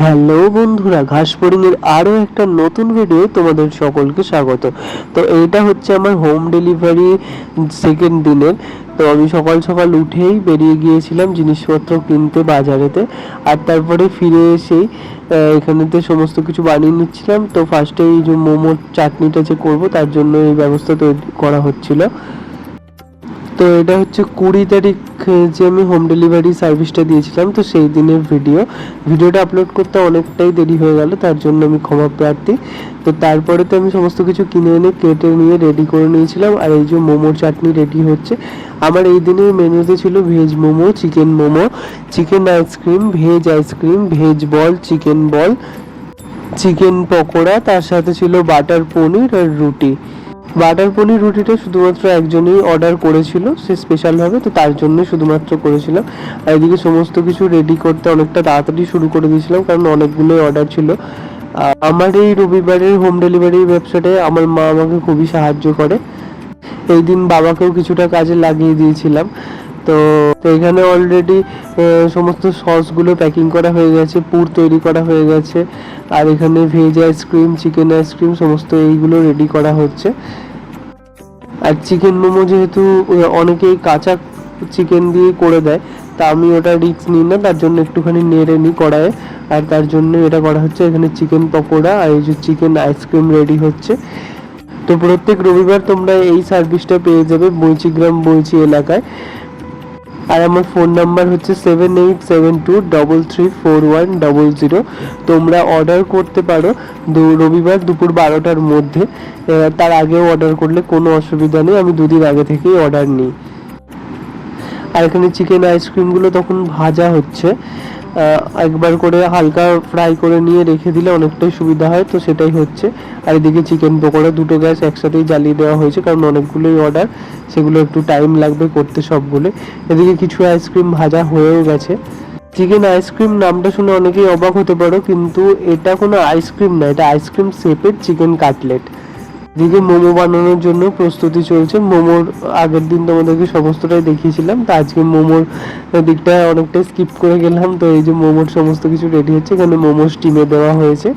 Hello বন্ধুরা, ঘাসফড়িং এর আরো একটা নতুন ভিডিও তোমাদের সকলকে স্বাগত। তো এইটা হচ্ছে আমার হোম ডেলিভারি সেকেন্ড দিনের। তো আমি সকাল সকাল উঠেই বেরিয়ে গিয়েছিলাম জিনিসপত্র কিনতে বাজারেতে, আর তারপরে ফিরে এসেই এখানেতে সমস্ত কিছু বানিয়ে নিচ্ছিলাম। তো ফার্স্টে এই যে মোমোর চাটনিটা যে করবো তার জন্য এই ব্যবস্থা তৈরি করা হচ্ছিল। তো এটা হচ্ছে 20 তারিখ যে আমি হোম ডেলিভারি সার্ভিসটা দিয়েছিলাম, তো সেই দিনের ভিডিওটা আপলোড করতে অনেকটাই দেরি হয়ে গেল, তার জন্য আমি ক্ষমা প্রার্থী। তো তারপরে তো আমি সমস্ত কিছু কিনে এনে কেটে নিয়ে রেডি করে নিয়েছিলাম, আর এই যে মোমোর চাটনি রেডি হচ্ছে। আমার এই দিনের মেনুতে ছিল veg momo, chicken ice cream, veg ice cream, veg ball, chicken ball, chicken pakora, তার সাথে ছিল বাটার পনির আর রুটি। বাটার পনির রুটিটা শুধুমাত্র একজনই অর্ডার করেছিল, সে স্পেশালভাবে, তো তার জন্য শুধুমাত্র করেছিলাম। আর এদিকে সমস্ত কিছু রেডি করতে অনেকটা তাড়াতাড়ি শুরু করে দিয়েছিলাম, কারণ অনেকগুলোই অর্ডার ছিল। আমার এই রবিবারের হোম ডেলিভারি ব্যবসাটায় আমার মা আমাকে খুবই সাহায্য করে। এই দিন বাবাকেও কিছুটা কাজে লাগিয়ে দিয়েছিলাম। তো এখানে অলরেডি সমস্ত সসগুলো প্যাকিং করা হয়ে গেছে, পুর তৈরি করা হয়ে গেছে, আর এখানে ভেজ আইসক্রিম, চিকেন আইসক্রিম সমস্ত এইগুলো রেডি করা হচ্ছে। আর চিকেন মোমো যেহেতু অনেকেই কাঁচা চিকেন দিয়ে করে দেয়, তা আমি ওটা রিস্ক নিই না, তার জন্য একটুখানি নেড়ে নিই কড়াইয়ে, আর তার জন্য এটা করা হচ্ছে। এখানে চিকেন পকোড়া আর এই যে চিকেন আইসক্রিম রেডি হচ্ছে। তো প্রত্যেক রবিবার তোমরা এই সার্ভিসটা পেয়ে যাবে বৈচি এলাকায়। আর আমার ফোন নাম্বার হচ্ছে 7872334100। তোমরা অর্ডার করতে পারো রবিবার দুপুর 12টার মধ্যে। তার আগেও অর্ডার করলে কোনো অসুবিধা নেই, আমি দুদিন আগে থেকেই অর্ডার নিই। আর এখানে চিকেন আইসক্রিমগুলো তখন ভাজা হচ্ছে, একবার করে হালকা ফ্রাই করে নিয়ে রেখে দিলে অনেকটাই সুবিধা হয়, তো সেটাই হচ্ছে। আর এদিকে চিকেন পকোড়া দুটো গ্যাস একসাথেই জ্বালিয়ে দেওয়া হয়েছে, কারণ অনেকগুলোই অর্ডার, সেগুলো একটু টাইম লাগবে করতে সবগুলো। এদিকে কিছু আইসক্রিম ভাজা হয়েও গেছে। চিকেন আইসক্রিম নামটা শুনে অনেকেই অবাক হতে পারো, কিন্তু এটা কোনো আইসক্রিম না, এটা আইসক্রিম শেপের চিকেন কাটলেট। এদিকে মোমো বানানোর জন্য প্রস্তুতি চলছে। মোমোর আগের দিন তোমাদেরকে সমস্তটাই দেখিয়েছিলাম, তো আজকে মোমোর দিকটা অনেকটাই স্কিপ করে গেলাম। তো এই যে মোমোর সমস্ত কিছু রেডি হচ্ছে, এখানে মোমো স্টিমে দেওয়া হয়েছে।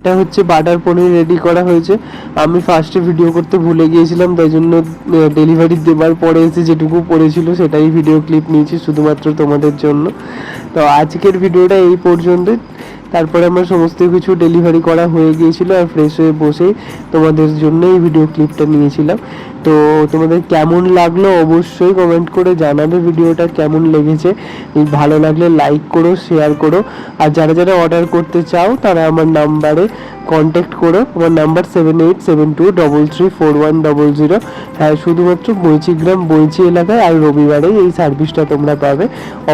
এটা হচ্ছে বাটার পনির রেডি করা হয়েছে। আমি ফার্স্টে ভিডিও করতে ভুলে গিয়েছিলাম, তাই জন্য ডেলিভারি দেবার পরে এসে যেটুকু পড়েছিল সেটাই ভিডিও ক্লিপ নিয়েছি শুধুমাত্র তোমাদের জন্য। তো আজকের ভিডিওটা এই পর্যন্ত। তারপরে আমার সমস্ত কিছু ডেলিভারি করা হয়ে গিয়েছিল, আর ফ্রেশ হয়ে বসেই তোমাদের জন্য এই ভিডিও ক্লিপটা নিয়েছিলাম। তো তোমাদের কেমন লাগলো অবশ্যই কমেন্ট করে জানাবে, ভিডিওটা কেমন লেগেছে। ভালো লাগলে লাইক করো, শেয়ার করো। আর যারা যারা অর্ডার করতে চাও তারা আমার নাম্বারে কন্ট্যাক্ট করো। আমার নাম্বার 7872334100। হ্যাঁ, শুধুমাত্র বৈচি এলাকায়, আর রবিবারেই এই সার্ভিসটা তোমরা পাবে।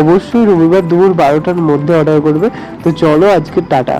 অবশ্যই রবিবার দুপুর 12টার মধ্যে অর্ডার করবে। তো চলো আজকে টাটা।